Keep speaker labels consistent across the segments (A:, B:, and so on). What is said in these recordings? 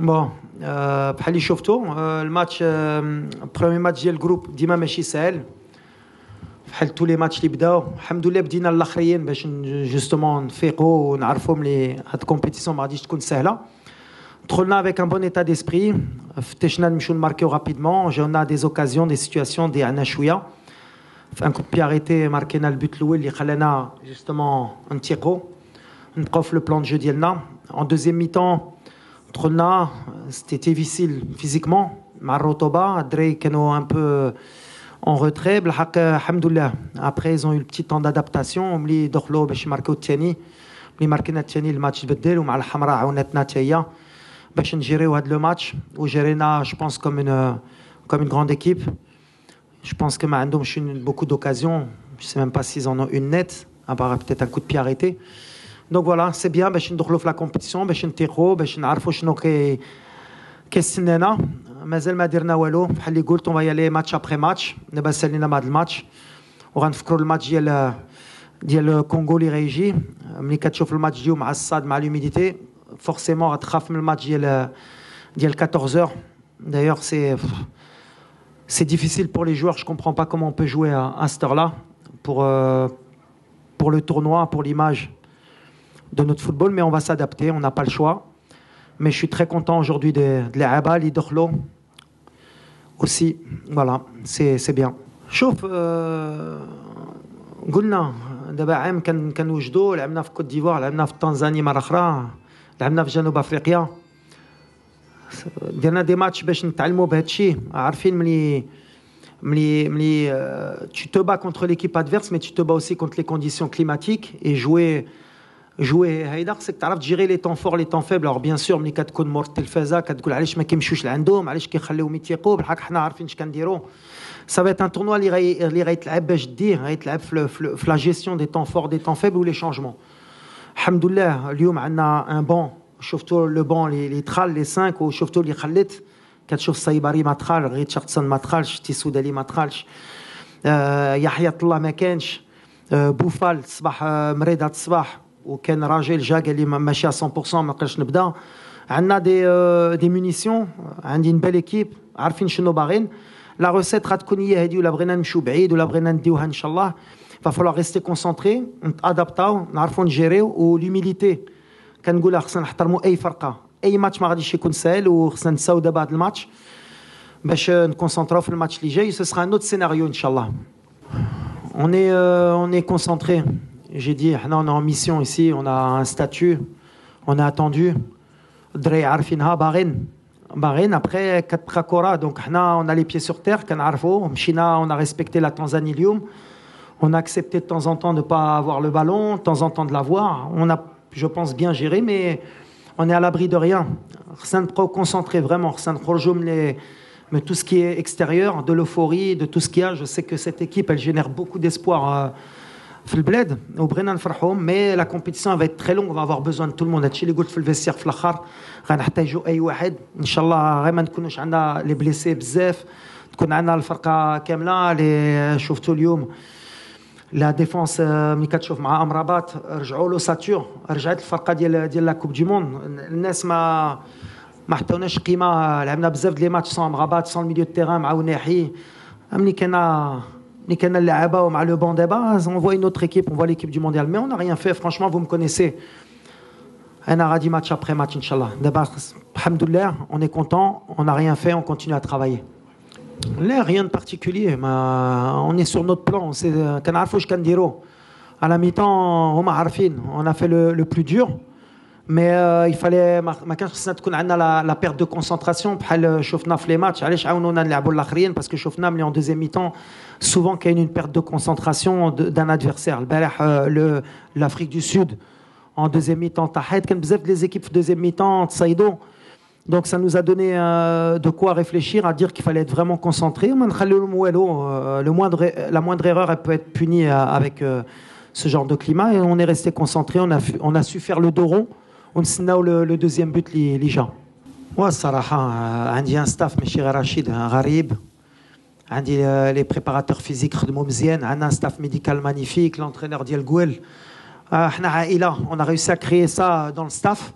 A: Bon, بحال اللي شفتوا الماتش برومي ماتش ديال الجروب ديما ماشي سهل بحال تو لي ماتش اللي بداو. الحمد لله بدينا الاخرين باش جوستومون نفيقوا ونعرفوا ملي هاد الكومبيتيسيون ما غاديش تكون سهله. دخلنا avec un bon état d'esprit, فتشنا نمشيو نماركيو رابيدمون, جاونا دي زوكازيون دي سيتوياسيون ضيعنا شويه. في ان كوب بي اريتي ماركينا البوت الاول اللي خلانا جوستومون نتيقوا نبقاو في لو بلان دو جو ديالنا. En deuxième mi-temps دخلنا c'était difficile physiquement مع الرطوبه, الدراري كانوا un peu en retrait بالحق. الحمد لله après ils ont eu le petit temps d'adaptation ملي دخلوا باش يماركيو الثاني. ملي ماركينا الثاني الماتش تبدل, ومع الحمراء عاونتنا حتى هي باش نجيريو هذا لو ماتش, وجيرينا جو بونس comme une grande équipe. Je pense que ما عندهمش beaucoup d'occasions, je sais même pas s'ils en ont une nette à part peut-être un coup de pied arrêté. Donc voilà, c'est bien باش ندخلوا في لا كومبيتيسيون, باش نتيقوا, باش نعرفوا شنو كيستنانا. مازال ما درنا والو, بحال اللي قلت on va y aller match après match. دابا سالينا مع هذا الماتش وغنفكروا الماتش ديال الكونغو اللي غيجي. ملي كتشوف الماتش ديالو مع الصاد مع لوميديتي فورسيمون غتخاف من الماتش ديال 14h. D'ailleurs c'est difficile pour les joueurs, je comprends pas comment on peut jouer à cette heure-là pour le tournoi, pour l'image de notre football, mais on va s'adapter, on n'a pas le choix. Mais je suis très content aujourd'hui de l'Aaba, l'Idorlo aussi. Voilà, c'est bien. شوف قلنا دابا عام كنوجدوا, لعبنا في كوت ديفوار, لعبنا في تنزانيا مره اخرى, لعبنا في جنوب افريقيا, درنا دي ماتش باش نتعلموا بهذا الشيء. عارفين ملي tu te bats contre l'équipe adverse, mais tu te bats aussi contre les conditions climatiques. Et jouer هيدا خصك تعرف تجيري لي طون فور لي طون فيبل. alors bien sûr ملي كتكون مور التلفازه كتقول علاش ما كيمشوش لعندهم, علاش كيخليوهم يتيقوا, بالحق حنا عارفين اش كنديروا. ça va être un tournoi اللي غيتلعب باش ديه, غيتلعب في لا جيستيون دي طون فور دي طون فيبل و لي شونجمون. الحمد لله اليوم عندنا ان بون, شفتوا لو بون اللي دخل لي 5, وشفتوا اللي خليت. كتشوف الصيبري ما دخل, غير شخصا ما دخلش, تيسودالي ما دخلش, يحيى الله ما كانش, بوفال الصباح مريض هذا الصباح, وكان راجل جا قال لي ماشي 100% ما نقدرش نبدا. عندنا دي مونيسيون, عندي بال ايكيب, عارفين شنو باغيين. لا روسيت غتكون هي هذه, ولا بغينا نمشيو بعيد ولا بغينا نديوها ان شاء الله. فالفالوغ ريستي كونسونطري, نتادابطاو, نعرفوا نجيريو. ولوميليتي كنقولها, خصنا نحترموا اي فرقه, اي ماتش ما غاديش يكون سهل, وخصنا نساو دابا هذا الماتش باش نكونسونطراو في الماتش اللي جاي. سو سرا ان اوت سيناريو ان شاء الله. on est concentré. J'ai dit, on est en mission ici, on a un statut, on a attendu. الدراري عارفينها باغين après كتبقى كره. دونك حنا on a les pieds sur terre, كنعرفوا مشينا, on a respecté la Tanzanie اليوم. On a accepté de temps en temps de ne pas avoir le ballon, de temps en temps de l'avoir. On a, je pense, bien géré, mais on est à l'abri de rien. خصنا نبقاو concentré vraiment, خصنا نخرجوا mais tout ce qui est extérieur, de l'euphorie, de tout ce qu'il y a. Je sais que cette équipe, elle génère beaucoup d'espoir في البلاد, وبغينا نفرحوهم. mais la compétition va être très longue, on va avoir besoin de tout le monde. هادشي اللي قلت في الفيستير في الاخر, غنحتاجوا اي واحد ان شاء الله. غير ما نكونوش عندنا لي بليسي بزاف, تكون عندنا الفرقه كامله. اللي شفتوا اليوم لا ديفونس ملي كتشوف مع امرابات, رجعوا له ساتور, رجعت الفرقه ديال لا كوب دي موند. الناس ما حطوناش قيمه, لعبنا بزاف ديال لي ماتش سون امرابات, سون ميليو دو تيران مع وناحي. ملي كان اللعابه ومع لو بون دابا, on voit une autre équipe, on voit l'équipe du mondial, mais on n'a rien fait. Franchement, vous me connaissez, انا غادي match après match ان شاء الله. دابا الحمد لله on est content, on n'a rien fait, on continue à travailler. لا rien de particulier, on est sur notre plan, كنعرفوا واش كنديروا. à la mi-temps هما عارفين, on a fait le plus dur, mais il fallait ما كانش خصنا تكون عندنا la perte de concentration بحال شفنا في لي ماتش. علاش عاونونا نلعبوا الاخرين؟ باسكو شفنا ملي en deuxième mi-temps souvent qu'il y a une perte de concentration d'un adversaire. البارح l'Afrique du Sud en deuxième mi-temps طاحت, كان بزاف les équipes في deuxième mi-temps تصايدوا. Donc ça nous a donné de quoi réfléchir, à dire qu'il fallait être vraiment concentré. La moindre erreur, elle peut être punie avec ce genre de climat. Et on est resté concentré, on a su faire le dos rond. On a le deuxième but اللي جا. والصراحة عندي un staff ماشي غير رشيد, غريب. عندي les préparateurs physiques خدموا مزيان, عندنا un staff médical magnifique, l'entraîneur ديال جويل. احنا عائلة, on a réussi à créer ça dans le staff.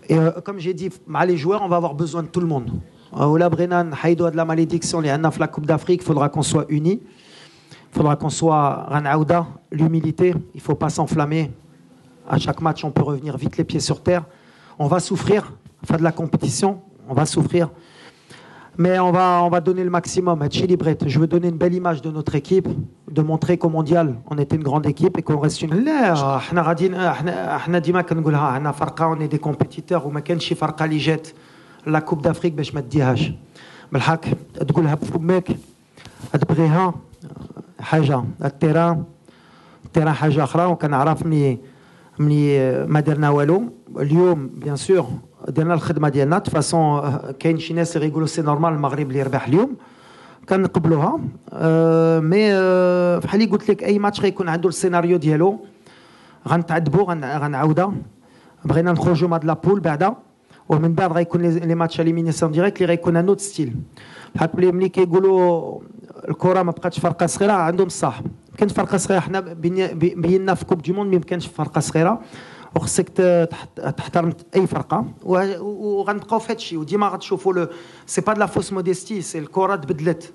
A: Et comme j'ai dit, les joueurs, on va avoir besoin de tout le monde. Oula Brennan, Haïdo de la malédiction, les Hanaf la Coupe d'Afrique, il faudra qu'on soit unis. Il faudra qu'on soit Ranaouda, l'humilité, il ne faut pas s'enflammer. À chaque match, on peut revenir vite les pieds sur terre. On va souffrir, fin de la compétition, on va souffrir. Mais on va donner le maximum. Je veux donner une belle image de notre équipe, de montrer qu'au mondial, on était une grande équipe et qu'on reste une. لا احنا غاديين احنا ديما كنقولها عندنا فرقه وني دي كومبيتيتور وما كانش شي فرقه اللي جات لا كوب دافريك باش ما تديهاش بالحق تقولها بفمك تبغيها حاجه التيران حاجه اخرى وكنعرف ملي ما درنا والو اليوم بيان سور درنا الخدمه ديالنا دو فاسون كاين شي ناس يقولوا سي نورمال المغرب اللي يربح اليوم كنقبلوها مي بحال اللي قلت لك اي ماتش غيكون عنده السيناريو ديالو غنتعذبوا غنعاودا بغينا نخرجوا من هاد لابول بعدا ومن بعد غيكون لي ماتش اليمينيسيون ديريكت اللي غيكون ان اوت ستيل بحال ملي كيقولوا الكره ما بقاتش فرقه صغيره عندهم الصح كانت فرقه صغيره حنا بينا في كوب دي موند ما كانش فرقه صغيره وخصك تحترم اي فرقه وغنبقاو في هذا الشيء وديما غتشوفوا سي با دو لا فوس موديستي سي الكره تبدلت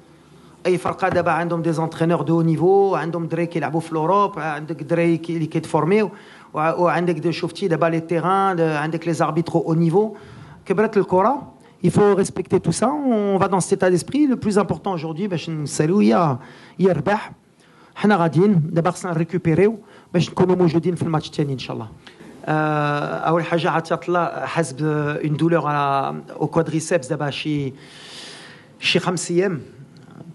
A: اي فرقه دابا عندهم دي زونترينور دو نيفو عندهم دراري كيلعبوا في الاوروب عندك دراري اللي كيتفورميو وعندك شفتي دابا لي تيران عندك لي زاربيترو او نيفو كبرت الكره il faut respecter tout ça on va dans cet état d'esprit le plus important aujourd'hui باش نسالو يا ربح حنا غاديين دابا خصنا نريكوبيريو باش نكونوا موجودين في الماتش الثاني ان شاء الله اول حاجه عطات الله حاسب اون دولور او كوادريسيبس دابا شي 5 ايام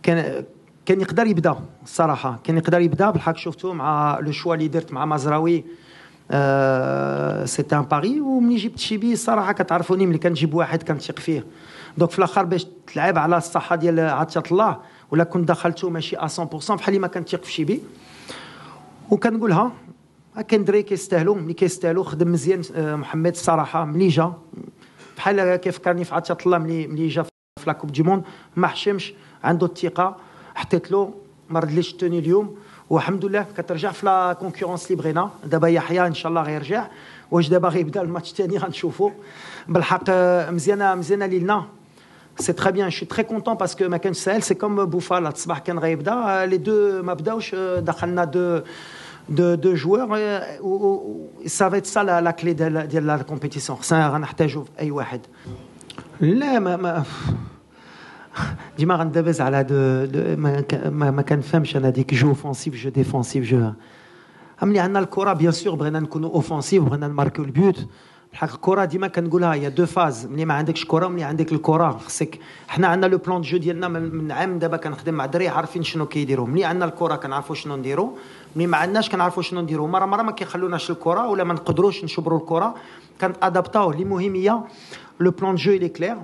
A: كان يقدر يبدا الصراحه كان يقدر يبدا بالحق شفتو مع لو شوا اللي درت مع مزراوي سيتي ان باري وملي جبت شيبي الصراحه كتعرفوني ملي كنجيب واحد كنثق فيه دونك في الاخر باش تلعب على الصحه ديال عطات الله ولا كنت دخلته ماشي 100% بحال اللي ما كنثق في شيبي وكنقولها كان دري كيستاهلوا ملي كيستاهلوا خدم مزيان محمد الصراحه ملي جا بحال كيفكرني في عطات الله ملي جا في لا كوب دي موند ما حشمش عنده الثقه حطيت له ما ردليش التوني اليوم والحمد لله كترجع في لا كونكورونس اللي بغينا دابا يحيى ان شاء الله غيرجع واش دابا غيبدا الماتش الثاني غنشوفوا بالحق مزيانه لينا سي تري بيان جو سوي تري كونطون باسكو ما كانش ساهل سي كوم بوفال الصباح كان غيبدا لي دو ما بداوش دخلنا دو joueurs ça va être ça la clé de la compétition خصنا غنحتاجوا في اي واحد لا ما ديما غندبز على ما كنفهمش انا ديك جو اوفونسيف جو ديفونسيف جو ملي عندنا الكره بيان سور بغينا نكونوا اوفونسيف بغينا نماركيو البيوت الحق الكره ديما كنقولها هي دو فاز ملي ما عندكش كره وملي عندك الكره خصك حنا عندنا لو بلان دو جو ديالنا من عام دابا كنخدم مع دراري عارفين شنو كيديروا ملي عندنا الكره كنعرفوا شنو نديروا ملي ما عندناش كنعرفوا شنو نديروا مره ما كيخلوناش الكره ولا ما نقدروش نشبروا الكره كنادابطاو اللي مهم هي لو بلان دو جو لي كلير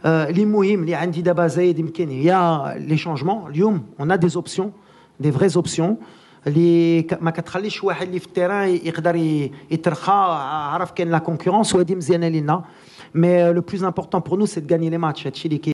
A: اللي مهم اللي عندي دابا زايد يمكن هي لي شونجمون اليوم اون ا دي اوبسيون دي فري اوبسيون اللي ما كتخليش واحد اللي في التيران يقدر يترخى عرف كاين لا كونكورونس وهذه مزيانه لينا مي لو بلوز امبورطون بور نو سي دو غاني لي ماتش هادشي اللي